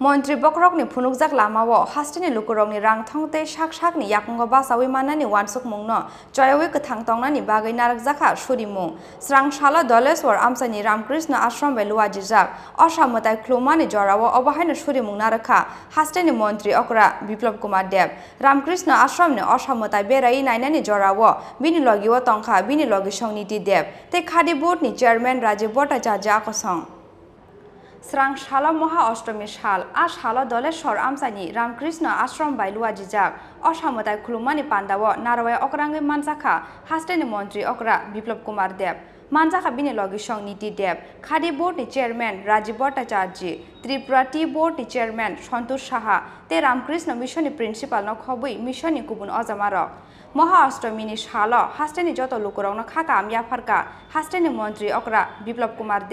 Mantri bokrokni phunukjak lamao hastini lukurokni rangthongte sak-sakni yakungo basawi manani wansuk mungno joyawi kathang tongnani bagai narakjakha surimung srang shala Dhaleshwar amsani Ramkrishna ashram bai luwajijak Ossa Mwtaio klumani jorao obahaino surimung narakha hastini Mantri Okra Biplab Kumar Ramkrishna ashramni Ossa Mwtaio berai nainani jorao bini logiwo tongkha bini logi songniti te khadi boardni chairman Mwtaio akosong Srang shala moha ostami shal a shala Dhaleshwar amsani Ramkrishna ashram bai luwajijak Ossa Mwtaio khulumani pandawo narawai okrangi Manjakha hastini Mantri Okra Biplab Kumar Manjakha bini logi songniti khadi board ni chairman Mwtaio Tripura tea board ni chairman Santosh Saha te Ramkrishna mission ni principal no khobui mission ni kubun ojamarok moha ostami ni shala hastini joto lukurok no khaka amya pharka hastini Mantri Okra Biplab Kumar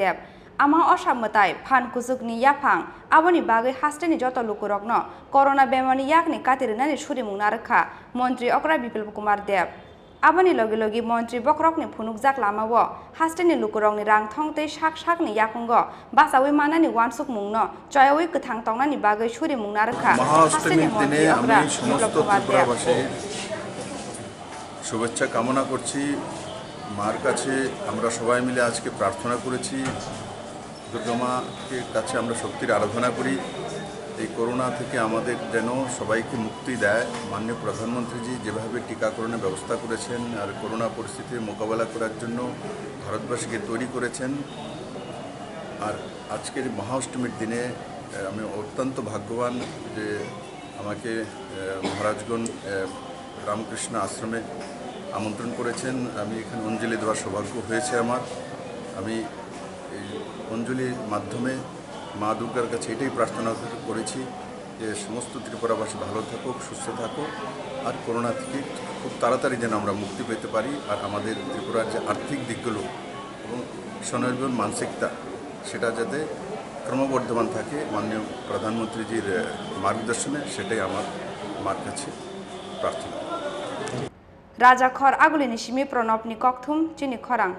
Ama Ossa Mwtaio phan kusukni yapang aboni bagai hastini joto lukurokno corona bemani yakni katirinani surimung narakha Mantri Okra Biplab Kumar aboni logi Mantri bokrokni phunukjak lamao hastini lukurokni rangthongtei sak-sakni yakungo basawi manani wansuk mungno joyawi kathang tongnani bagai surimung narakha hastini Mantri Okra Biplab Kumar শুভেচ্ছা কামনা করছি মার কাছে আমরা সবাই মিলে আজকে প্রার্থনা করেছি দুর্গা মাকে কাছে আমরা শক্তির আরাধনা করি এই করোনা থেকে আমাদের যেন সবাইকে মুক্তি দেয় মাননীয় প্রধানমন্ত্রীজি যেভাবে টিকাকরণের ব্যবস্থা করেছেন আর করোনা পরিস্থিতির মোকাবেলা করার জন্য ভারতবাসীকে তৈরি করেছেন আর আজকের মহাষ্টমীর দিনে আমি অত্যন্ত ভাগ্যবান যে আমাকে মহারাজগণ রামকৃষ্ণ আশ্রমে আমন্ত্রণ করেছেন আমি এখানে অঞ্জলি দেওয়ার সৌভাগ্য হয়েছে আমার আমি এই অঞ্জলির মাধ্যমে মা দুর্গার কাছে এটাই প্রার্থনা করেছি যে সমস্ত ত্রিপুরাবাসী ভালো থাকুক সুস্থ থাকুক আর করোনা থেকে খুব তাড়াতাড়ি যেন আমরা মুক্তি পেতে পারি আর আমাদের ত্রিপুরার যে আর্থিক দিকগুলো এবং স্বনির্ভর মানসিকতা সেটা যাতে ক্রমবর্ধমান থাকে মাননীয় প্রধানমন্ত্রীজির মার্গদর্শনে সেটাই আমার মার কাছে প্রার্থনা Raja Khor agulini shimi pronopni kokthum Chini Khorang